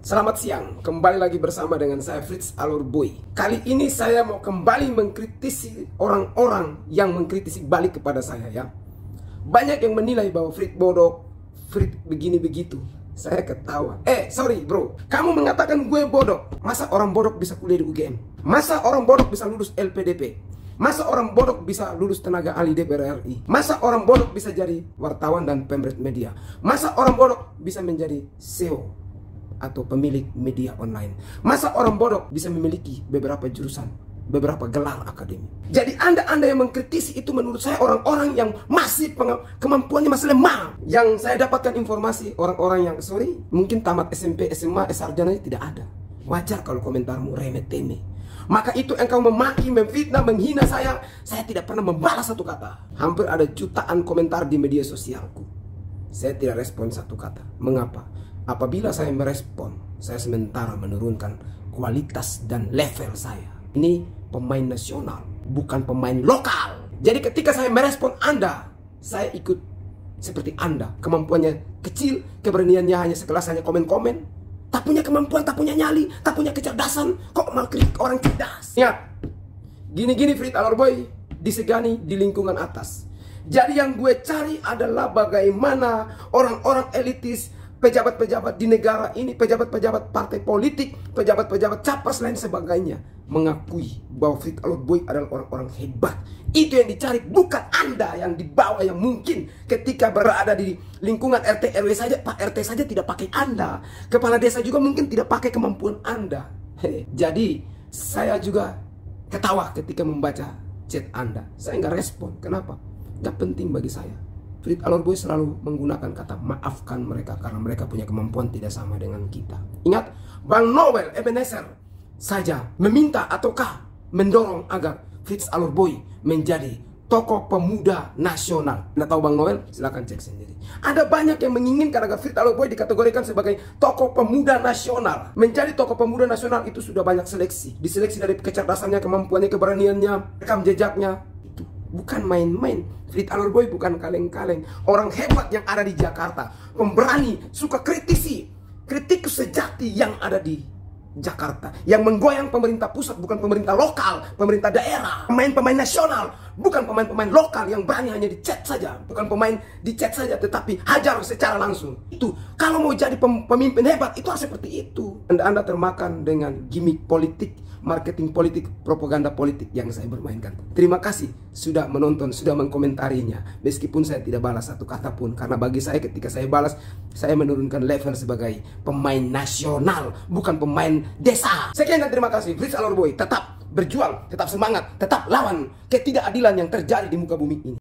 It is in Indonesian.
Selamat siang, kembali lagi bersama dengan saya Fritz Alur Boy. Kali ini saya mau kembali mengkritisi orang-orang yang mengkritisi balik kepada saya ya. Banyak yang menilai bahwa Fritz bodoh, Fritz begini begitu. Saya ketawa. Sorry bro, kamu mengatakan gue bodoh. Masa orang bodoh bisa kuliah di UGM? Masa orang bodoh bisa lulus LPDP? Masa orang bodoh bisa lulus tenaga ahli DPR RI? Masa orang bodoh bisa jadi wartawan dan pemret media? Masa orang bodoh bisa menjadi CEO atau pemilik media online? Masa orang bodoh bisa memiliki beberapa jurusan, beberapa gelar akademik? Jadi anda yang mengkritisi itu menurut saya orang-orang yang masih kemampuannya masih lemah. Yang saya dapatkan informasi orang-orang yang mungkin tamat SMP, SMA, sarjana tidak ada. Wajar kalau komentarmu remeh-temeh. Maka itu engkau memaki, memfitnah, menghina saya tidak pernah membalas satu kata. Hampir ada jutaan komentar di media sosialku. Saya tidak respon satu kata. Mengapa? Apabila saya merespon, saya sementara menurunkan kualitas dan level saya. Ini pemain nasional, bukan pemain lokal. Jadi ketika saya merespon Anda, saya ikut seperti Anda. Kemampuannya kecil, keberaniannya hanya sekelas hanya komen-komen. Tak punya kemampuan, tak punya nyali, tak punya kecerdasan. Kok malah kritik orang cerdas? Ingat, gini-gini Fritz Alur Boy disegani di lingkungan atas. Jadi yang gue cari adalah bagaimana orang-orang elitis, pejabat-pejabat di negara ini, pejabat-pejabat partai politik, pejabat-pejabat capres lain sebagainya mengakui bahwa Fritz Alur Boy adalah orang-orang hebat. Itu yang dicari, bukan Anda yang di bawah yang mungkin ketika berada di lingkungan RT RW saja, Pak RT saja tidak pakai Anda. Kepala desa juga mungkin tidak pakai kemampuan Anda. Jadi saya juga ketawa ketika membaca chat Anda. Saya nggak respon. Kenapa? Nggak penting bagi saya. Fritz Alur Boy selalu menggunakan kata maafkan mereka karena mereka punya kemampuan tidak sama dengan kita. Ingat, Bang Noel Ebenezer saja meminta ataukah mendorong agar Fritz Alur Boy menjadi tokoh pemuda nasional. Anda tahu Bang Noel? Silahkan cek sendiri. Ada banyak yang menginginkan agar Fritz Alur Boy dikategorikan sebagai tokoh pemuda nasional. Menjadi tokoh pemuda nasional itu sudah banyak seleksi. Diseleksi dari kecerdasannya, kemampuannya, keberaniannya, rekam jejaknya. Bukan main-main. Fritz Alur Boy bukan kaleng-kaleng. Orang hebat yang ada di Jakarta. Pemberani, suka kritisi. Kritikus sejati yang ada di Jakarta. Yang menggoyang pemerintah pusat, bukan pemerintah lokal, pemerintah daerah. Pemain-pemain nasional, bukan pemain-pemain lokal yang berani hanya di chat saja. Bukan pemain di chat saja, tetapi hajar secara langsung. Itu, kalau mau jadi pemimpin hebat, itu harus seperti itu. Anda termakan dengan gimmick politik, marketing politik, propaganda politik yang saya bermainkan. Terima kasih sudah menonton, sudah mengkomentarinya. Meskipun saya tidak balas satu kata pun, karena bagi saya ketika saya balas, saya menurunkan level sebagai pemain nasional, bukan pemain desa. Sekian dan terima kasih. Fritz Alur Boy tetap berjuang, tetap semangat, tetap lawan ketidakadilan yang terjadi di muka bumi ini.